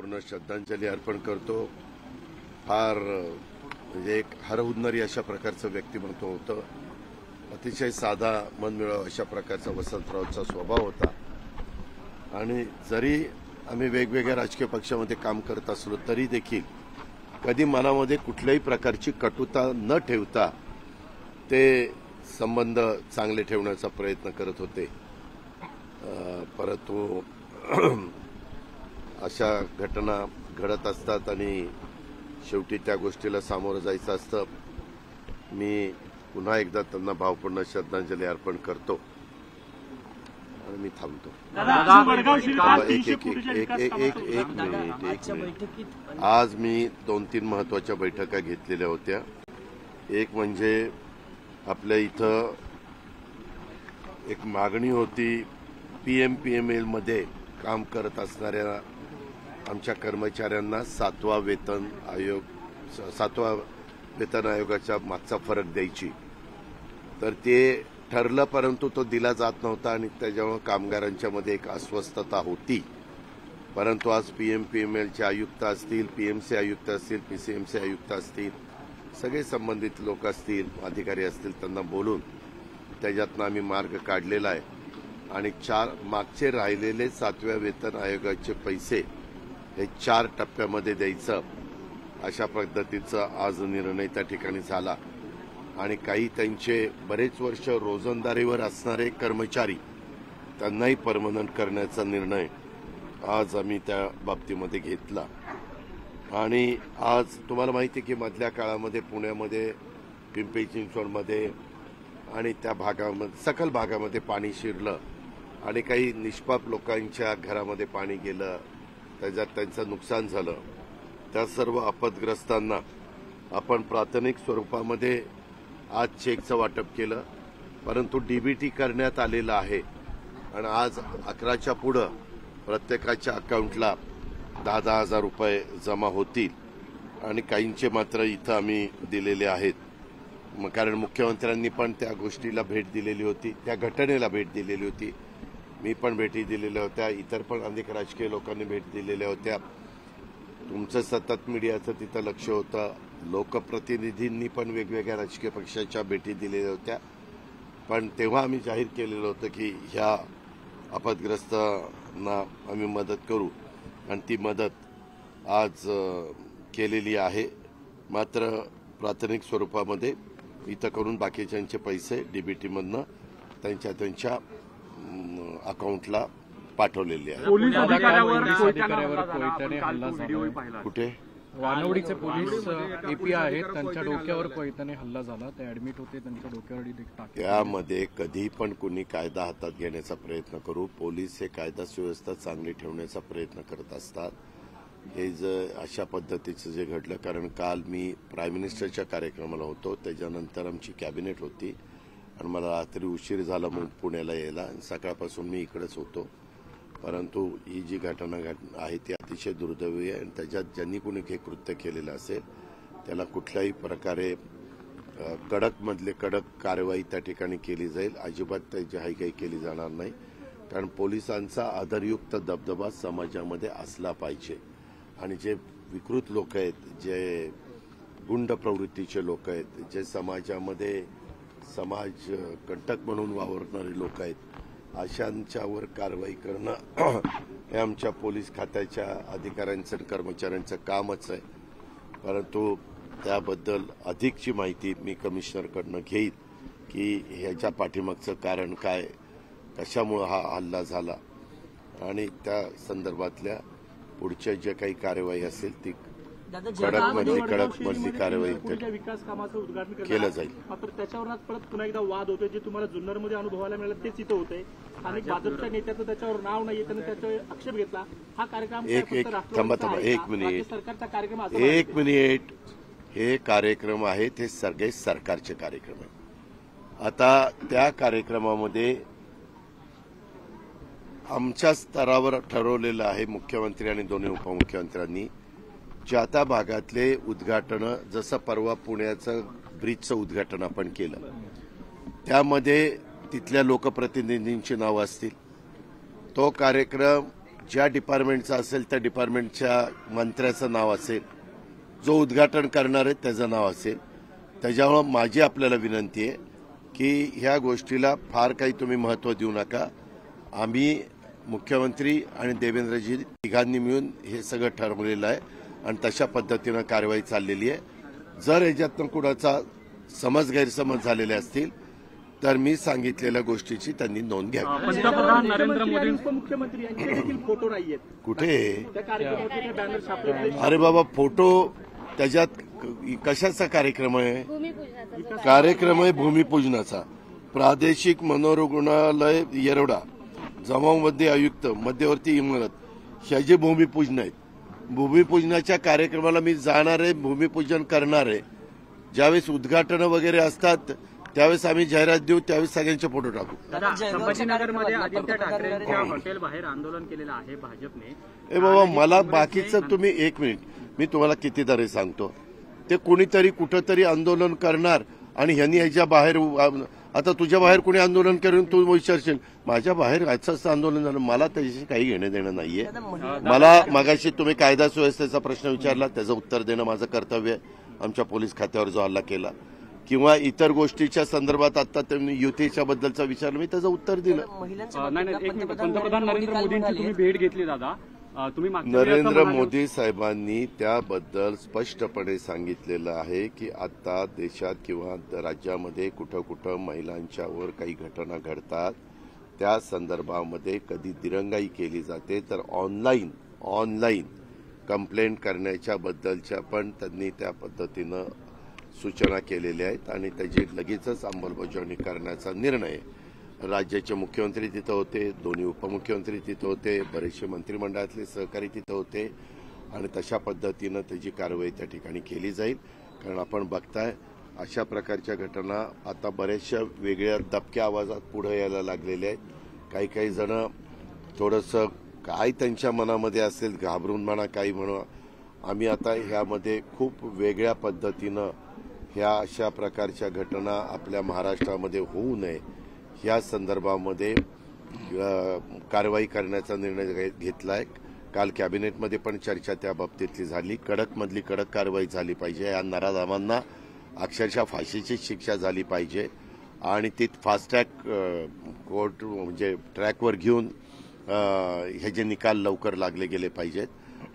भावपूर्ण श्रद्धांजली अर्पण करतो। फार म्हणजे एक हरहुन्नरी अशा प्रकारचं व्यक्तिमत्व होतं। अतिशय साधा मनमिळावू अशा प्रकारचा वसंतरावचा स्वभाव होता। आणि जरी आम्ही वेगवेगळ्या राजकीय पक्षामध्ये काम करत असलो तरी देखील कधी मनामध्ये कुठल्याही प्रकारची कटुता न ठेवता ते संबंध चांगले ठेवण्याचा प्रयत्न करत होते। परंतु अशा घटना घडत असतात आणि शेवटी त्या गोष्टीला सामोरं जायचं असतं। मी पुन्हा एकदा त्यांना भावपूर्ण श्रद्धांजली अर्पण करतो आणि मी थांबतो। एक मिनिट। आज मी 2-3 महत्वाच्या बैठका घेतलेल्या होत्या। एक म्हणजे आपल्या इथं एक मागणी होती, PMPML मध्ये काम करत असणाऱ्या आमच्या कर्मचाऱ्यांना 7वा वेतन आयोगाच्या मागचा फरक द्यायची। तर ते ठरलं परंतु तो दिला जात नव्हता आणि त्याच्यामुळे कामगारांच्या मध्ये एक अस्वस्थता होती। परंतु आज PMPMLचे आयुक्त असतील, PMC आयुक्त असतील, PCMC आयुक्त असतील, सगळे संबंधित लोक असतील, अधिकारी असतील, त्यांना बोलून त्याच्यातनं आम्ही मार्ग काढलेला आहे आणि मागचे राहिलेले 7व्या वेतन आयोगाचे पैसे हे 4 टप्प्यामध्ये द्यायचं अशा पद्धतीचा आज निर्णय त्या ठिकाणी झाला। आणि काही त्यांचे बरेच वर्ष रोजंदारीवर असणारे कर्मचारी त्यांनाही परमनंट करण्याचा निर्णय आज आम्ही त्या बाबतीमध्ये घेतला। आणि आज तुम्हाला माहिती आहे की मधल्या काळामध्ये पुण्यामध्ये, पिंपरी चिंचवडमध्ये आणि त्या भागामध्ये सखल भागामध्ये पाणी शिरलं आणि काही निष्पाप लोकांच्या घरामध्ये पाणी गेलं, त्याच्यात त्यांचं नुकसान झालं। त्या सर्व आपदग्रस्तांना आपण प्राथमिक स्वरूपामध्ये आज चेकचं वाटप केलं, परंतु DBT करण्यात आलेलं आहे आणि आज 11च्या पुढं प्रत्येकाच्या अकाउंटला 10-10 हजार रुपये जमा होतील आणि काहींचे मात्र इथं आम्ही दिलेले आहेत। कारण मुख्यमंत्र्यांनी पण त्या गोष्टीला भेट दिलेली होती, त्या घटनेला भेट दिलेली होती, मी पण भेटी दिलेल्या होत्या, इतर पण अनेक राजकीय लोकांनी भेट दिलेल्या होत्या। तुमचं सतत मीडियाचं तिथं लक्ष होतं, लोकप्रतिनिधींनी पण वेगवेगळ्या राजकीय पक्षाच्या भेटी दिलेल्या होत्या। पण तेव्हा आम्ही जाहीर केलेलं होतं की ह्या आपदग्रस्तांना आम्ही मदत करू आणि ती मदत आज केलेली आहे। मात्र प्राथमिक स्वरूपामध्ये इथं करून बाकीच्यांचे पैसे DBTमधनं त्यांच्या अकाउंटला पाठवलेले आहे। पोलीस अधिकाऱ्यावर कोयत्याने हल्ला झाला। कुठे? वानवडीचे पोलीस AP आहेत, त्यांच्या डोक्यावर कोयत्याने हल्ला झाला, ते ऍडमिट होते, त्यांच्या डोक्यावर टाकले। त्यामध्ये कधी पण कुणी कायदा हातात घेण्याचा प्रयत्न करू, पोलीस हे कायदा सुव्यवस्था चांगली ठेवण्याचा प्रयत्न करत असतात। हे अशा पद्धतीचं जे घडलं, कारण काल मी प्राईम मिनिस्टरच्या कार्यक्रमाला होतो, त्याच्यानंतर आमची कॅबिनेट होती आणि मला रात्री उशीर झाला म्हणून पुण्याला यायला, सकाळपासून मी इकडेच होतो। परंतु ही जी घटना आहे ती अतिशय दुर्दैवी आहे आणि त्याच्यात ज्यांनी कोणी हे कृत्य केलेलं असेल त्याला कुठल्याही प्रकारे कडक कारवाई त्या ठिकाणी केली जाईल। अजिबात त्याची हायगाई केली जाणार नाही, कारण पोलिसांचा आदरयुक्त दबदबा समाजामध्ये असला पाहिजे। आणि जे विकृत लोक आहेत, जे गुंड प्रवृत्तीचे लोक आहेत, जे समाजामध्ये समाज कंटक म्हणून वावरणारे लोक आहेत, अशांच्यावर कारवाई करणं हे आमच्या पोलीस खात्याच्या अधिकाऱ्यांचं कर्मचाऱ्यांचं कामच आहे। परंतु त्याबद्दल अधिकची माहिती मी कमिशनरकडनं घेईन की ह्याच्या पाठीमागचं कारण काय, कशामुळे हा हल्ला झाला आणि त्या संदर्भातल्या पुढच्या जे काही कारवाई असेल ती कडक कारवाई विकास कामाचं उद्घाटन केलं जाईल। मात्र त्याच्यावर परत पुन्हा एकदा वाद होतोय, जे तुम्हाला जुन्नरमध्ये अनुभवायला मिळालं तेच इथं होतंय। स्थानिक भाजपच्या नेत्याचं त्याच्यावर नाव नाही, त्याने त्याच्यावर आक्षेप घेतला। हा कार्यक्रम थांबा एक मिनिट हे कार्यक्रम आहेत, हे सगळे सरकारचे कार्यक्रम आहेत। आता त्या कार्यक्रमामध्ये आमच्या स्तरावर ठरवलेलं आहे, मुख्यमंत्री आणि दोन्ही उपमुख्यमंत्र्यांनी ज्या त्या भागातले उद्घाटन, जसं परवा पुण्याचं ब्रिजचं उद्घाटन आपण केलं, त्यामध्ये तिथल्या लोकप्रतिनिधींची नावं असतील। तो कार्यक्रम ज्या डिपार्टमेंटचं असेल त्या डिपार्टमेंटच्या मंत्र्याचं नाव असेल, जो उद्घाटन करणार आहे त्याचं नाव असेल. त्याच्यामुळं माझी आपल्याला विनंती आहे की ह्या गोष्टीला फार काही तुम्ही महत्त्व देऊ नका. आम्ही मुख्यमंत्री आणि देवेंद्रजी तिघांनी मिळून हे सगळं ठरवलेलं आहे आणि तशा पद्धतीनं कारवाई चाललेली आहे. जर याच्यातनं कुणाचा गैरसमज झालेले असतील तर मी सांगितलेल्या गोष्टीची त्यांनी नोंद घ्यावी. पंतप्रधान नरेंद्र मोदी उपमुख्यमंत्री यांचे देखील फोटो नाहीयेत कुठे? त्या कार्यक्रमाचे बॅनर छापले. अरे बाबा, फोटो त्याच्यात कशाचा कार्यक्रम आहे? कार्यक्रम आहे भूमिपूजनाचा. प्रादेशिक मनोरुग्णालय येरवडा, जमावमध्ये आयुक्त, मध्यवर्ती इमारत, ह्याचे भूमिपूजन आहेत. भूमिपूजनाच्या कार्यक्रमाला मी जाणार आहे, भूमिपूजन करणार आहे. ज्यावेळेस उद्घाटन वगैरे असतात त्यावेळेस आम्ही जाहिरात देऊ, त्यावेळेस सगळ्यांचे फोटो टाकू. संभाजीनगरमध्ये आदित्य ठाकरेंच्या हॉटेल बाहेर आंदोलन केलेलं आहे भाजपने. ए बाबा, मला बाकीचं तुम्ही एक मिनिट, मी तुम्हाला कितीतरी सांगतो. ते कुणीतरी कुठंतरी आंदोलन करणार आणि ह्यांनी ह्याच्या बाहेर, आता तुझ्या बाहेर कोणी आंदोलन करून तू विचारशील माझ्या बाहेर याचंच आंदोलन झालं. मला त्याच्याशी काही घेणं देणं नाहीये. मला मगाशी तुम्ही कायदा सुव्यवस्थेचा प्रश्न विचारला, त्याचं उत्तर देणं माझं कर्तव्य आहे. आमच्या पोलीस खात्यावर जो हल्ला केला किंवा इतर गोष्टीच्या संदर्भात आता त्यांनी युतीच्या बद्दलचा विचारलं, मी त्याचं उत्तर दिलं. पंतप्रधान नरेंद्र मोदींची तुम्ही भेट घेतली दादा. नरेंद्र मोदी साहेबांनी त्याबद्दल स्पष्टपणे सांगितलेलं आहे की आता देशात किंवा राज्यामध्ये कुठं कुठं महिलांच्यावर काही घटना घडतात, त्या संदर्भामध्ये कधी दिरंगाई केली जाते तर ऑनलाईन कंप्लेंट करण्याच्या बद्दलच्या पण त्यांनी त्या पद्धतीनं सूचना केलेल्या आहेत आणि त्याची लगेचच अंमलबजावणी करण्याचा निर्णय. राज्याचे मुख्यमंत्री तिथं होते, दोन्ही उपमुख्यमंत्री तिथं होते, बरेचसे मंत्रिमंडळातले सहकारी तिथं होते आणि तशा पद्धतीनं त्याची कारवाई त्या ठिकाणी केली जाईल. कारण आपण बघताय अशा प्रकारच्या घटना आता बऱ्याचशा वेगळ्या दबक्या आवाजात पुढे यायला लागलेल्या आहेत. काही जण थोडंसं काय त्यांच्या मनामध्ये असेल, घाबरून म्हणा काही म्हणा, आम्ही आता ह्यामध्ये खूप वेगळ्या पद्धतीनं ह्या अशा प्रकारच्या घटना आपल्या महाराष्ट्रामध्ये होऊ नये या संदर्भामध्ये कारवाई करण्याचा निर्णय घेतला आहे. काल कॅबिनेटमध्ये पण चर्चा त्या बाबतीतली झाली. कडकमधली कडक कारवाई झाली पाहिजे. या नराधामांना अक्षरशः फाशीची शिक्षा झाली पाहिजे आणि ती फास्ट ट्रॅक कोर्ट म्हणजे ट्रॅकवर घेऊन ह्याचे निकाल लवकर लागले गेले पाहिजेत.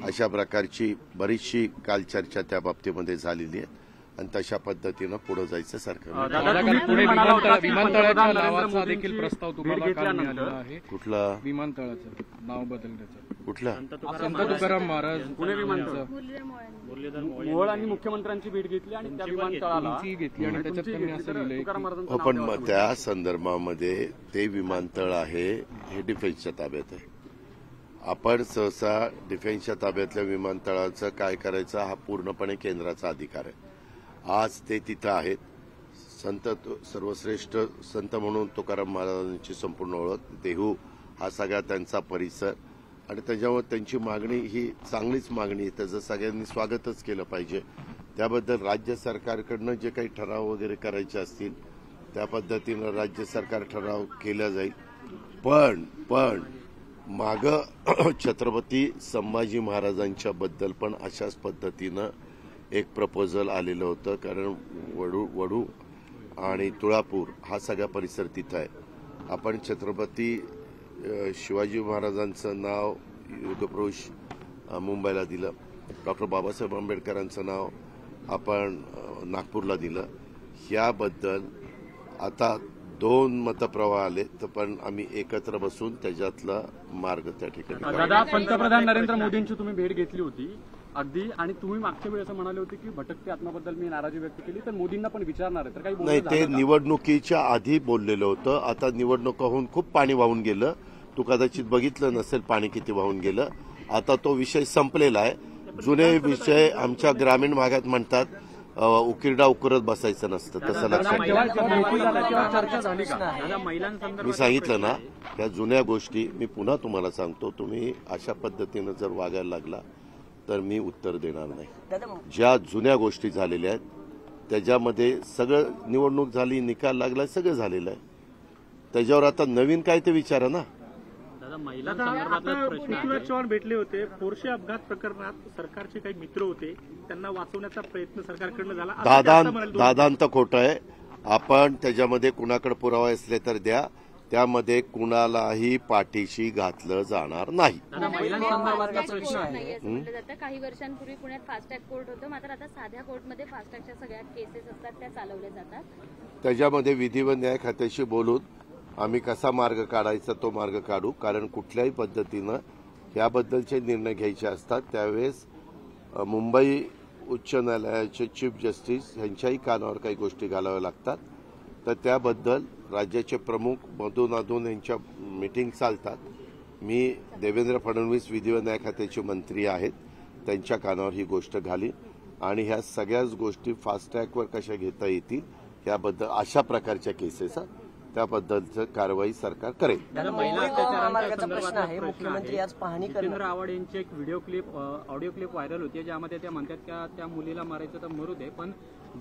अशा प्रकारची बरीचशी काल चर्चा त्या बाबतीमध्ये झालेली आहे आणि तशा पद्धतीनं पुढे जायचं सरकार. विमानतळाच्या नावाचा देखील प्रस्ताव तुम्हाला काल मिळालेला आहे. कुठला? विमानतळाचं नाव बदलण्याचं. कुठला? संत तुकाराम महाराज पुणे विमानतळ. मोहोळ आणि मुख्यमंत्र्यांची भेट घेतली आणि त्या विमानतळाला घेतली आणि त्याच्यात त्यांनी असं लिहिलंय. पण त्या संदर्भामध्ये ते विमानतळ आहे हे डिफेन्सच्या ताब्यात आहे. आपण सहसा डिफेन्सच्या ताब्यातल्या विमानतळाचं काय करायचं हा पूर्णपणे केंद्राचा अधिकार आहे. आज ते तिथं आहेत. सर्वश्रेष्ठ संत म्हणून तुकाराम महाराजांची संपूर्ण ओळख, देहू हा सगळा त्यांचा परिसर आणि त्याच्यावर त्यांची मागणी ही चांगलीच मागणी आहे. त्याचं सगळ्यांनी स्वागतच केलं पाहिजे. त्याबद्दल राज्य सरकारकडनं जे काही ठराव वगैरे करायचे असतील त्या पद्धतीनं राज्य सरकार ठराव केला जाईल. पण मागं छत्रपती संभाजी महाराजांच्या बद्दल पण अशाच पद्धतीनं एक प्रपोजल आलेलं होतं. कारण वडू आणि तुळापूर हा सगळा परिसर तिथं आहे. आपण छत्रपती शिवाजी महाराजांचं नाव युद्धपुरुष मुंबईला दिलं. डॉक्टर बाबासाहेब आंबेडकरांचं नाव आपण नागपूरला दिलं. याबद्दल आता 2 मतप्रवाह आले तर पण आम्ही एकत्र बसून त्याच्यातला मार्ग त्या ठिकाणी. दादा, पंतप्रधान नरेंद्र मोदींची तुम्ही भेट घेतली होती अगदी आणि तुम्ही मागच्या वेळी असं म्हणाले होते की भटकते आत्म्याबद्दल मी नाराजी व्यक्त केली तर मोदींना पण विचारणार आहे तर काही नाही. ते निवडणुकीच्या आधी बोललेलं होतं. आता निवडणुका होऊन खूप पाणी वाहून गेलं. तू कदाचित बघितलं नसेल पाणी किती वाहून गेलं. आता तो विषय संपलेला आहे. जुने विषय आमच्या ग्रामीण भागात म्हणतात उकिरडा उकरत बसायचं नसतं, तसं लक्षात मी सांगितलं ना. त्या जुन्या गोष्टी मी पुन्हा तुम्हाला सांगतो. तुम्ही अशा पद्धतीनं जर वागायला लागला तर मी उत्तर देणार नाही. ज्या जुन्या गोष्टी झालेल्या आहेत त्याच्यामध्ये सगळं निवडणूक झाली, निकाल लागला, सगळं झालेलं आहे. त्याच्यावर आता नवीन काय ते विचारा ना. दादा, आता पृथ्वीराज चव्हाण भेटले होते. पोर्शे अपघात प्रकरणात सरकारचे काही मित्र होते, त्यांना वाचवण्याचा प्रयत्न सरकारकडनं झाला असं ते आता म्हणाले. दादांत खोटं आहे. आपण त्याच्यामध्ये कुणाकडे पुरावे असले तर द्या. त्यामध्ये कुणालाही पाठीशी घातलं जाणार नाही. म्हटलं जातं काही वर्षांपूर्वी पुण्यात फास्टॅग कोर्ट होतं, मात्र आता साध्या कोर्टमध्ये फास्टॅगच्या सगळ्या केसेस असतात त्या चालवल्या जातात. त्याच्यामध्ये विधी व न्याय खात्याशी बोलून आम्ही कसा मार्ग काढायचा तो मार्ग काढू. कारण कुठल्याही पद्धतीनं याबद्दलचे निर्णय घ्यायचे असतात त्यावेळेस मुंबई उच्च न्यायालयाचे चीफ जस्टिस यांच्याही कानावर काही गोष्टी घालाव्या लागतात. तर त्याबद्दल राज्याचे प्रमुख मधून अधून यांच्या मीटिंग चालतात. मी देवेंद्र फडणवीस विधी व न्याय खात्याचे मंत्री आहेत, त्यांच्या कानावर ही गोष्ट घालीन आणि ह्या सगळ्याच गोष्टी फास्टॅगवर कशा घेता येतील याबद्दल अशा प्रकारच्या केसेस त्याबद्दलचं कारवाई सरकार करेल. महामार्गाचा प्रश्न आहे. मुख्यमंत्री आज पाहणी नितीन रावड यांची एक video clip audio clip viral होती, ज्यामध्ये ते म्हणतात की त्या मुलीला मारायचं तर मरू दे, पण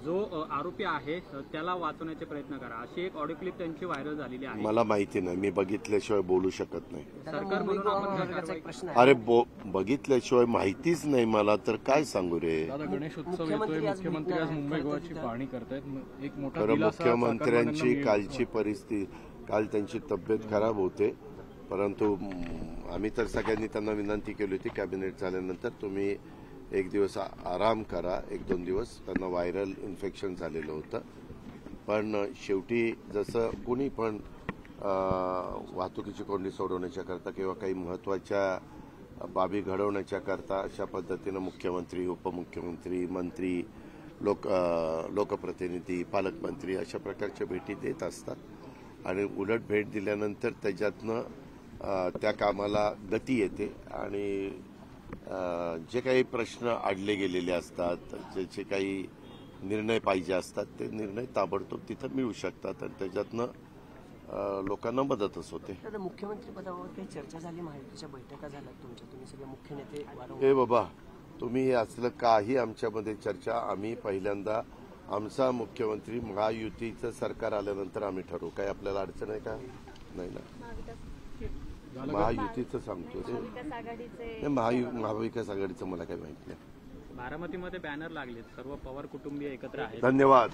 जो आरोपी आहे त्याला वाचवण्याचे प्रयत्न करा, अशी एक ऑडिओ क्लिप त्यांची व्हायरल झालेली आहे. मला माहिती नाही, मी बघितल्याशिवाय बोलू शकत नाही. सरकार म्हणून आपण एक प्रश्न आहे. अरे बघितल्याशिवाय माहितीच नाही मला तर काय सांगू रे. दादा, गणेशोत्सव येतोय. मुख्यमंत्री आज मुंबई गोवाची पाहणी करतायत. एक मोठा खरं दिलासा मुख्यमंत्र्यांची सरकारकडनं कालची परिस्थिती, काल त्यांची तब्येत खराब होते, परंतु आम्ही तर सगळ्यांनी त्यांना विनंती केली होती कॅबिनेट झाल्यानंतर तुम्ही एक दिवस आराम करा. 1-2 दिवस त्यांना व्हायरल इन्फेक्शन झालेलं होतं. पण शेवटी जसं कुणी पण वाहतुकीची कोंडी सोडवण्याच्या करता किंवा काही महत्त्वाच्या बाबी घडवण्याच्या करता अशा पद्धतीनं मुख्यमंत्री, उपमुख्यमंत्री, मंत्री, लोकप्रतिनिधी, पालकमंत्री अशा प्रकारच्या भेटी देत असतात आणि उलट भेट दिल्यानंतर त्याच्यातनं त्या कामाला गती येते आणि जे काही प्रश्न अडले गेलेले असतात, ज्याचे काही निर्णय पाहिजे असतात ते निर्णय ताबडतोब तिथं मिळू शकतात आणि त्याच्यातनं लोकांना मदतच होते. दादा, मुख्यमंत्री पदावर काही चर्चा झाली, महायुतीच्या बैठका झाल्या तुमच्या, तुम्ही सगळे मुख्य नेते हे बाबा तुम्ही हे असलं काही आमच्यामध्ये चर्चा, आम्ही पहिल्यांदा आमचा मुख्यमंत्री महायुतीचं सरकार आल्यानंतर आम्ही ठरवू. काय आपल्याला अडचण आहे का? नाही ना, महायुतीचं सांगतो ते. महाविकास आघाडीचं मला काही माहिती नाही. बारामतीमध्ये बॅनर लागले, सर्व पवार कुटुंबीय एकत्र आहेत. धन्यवाद.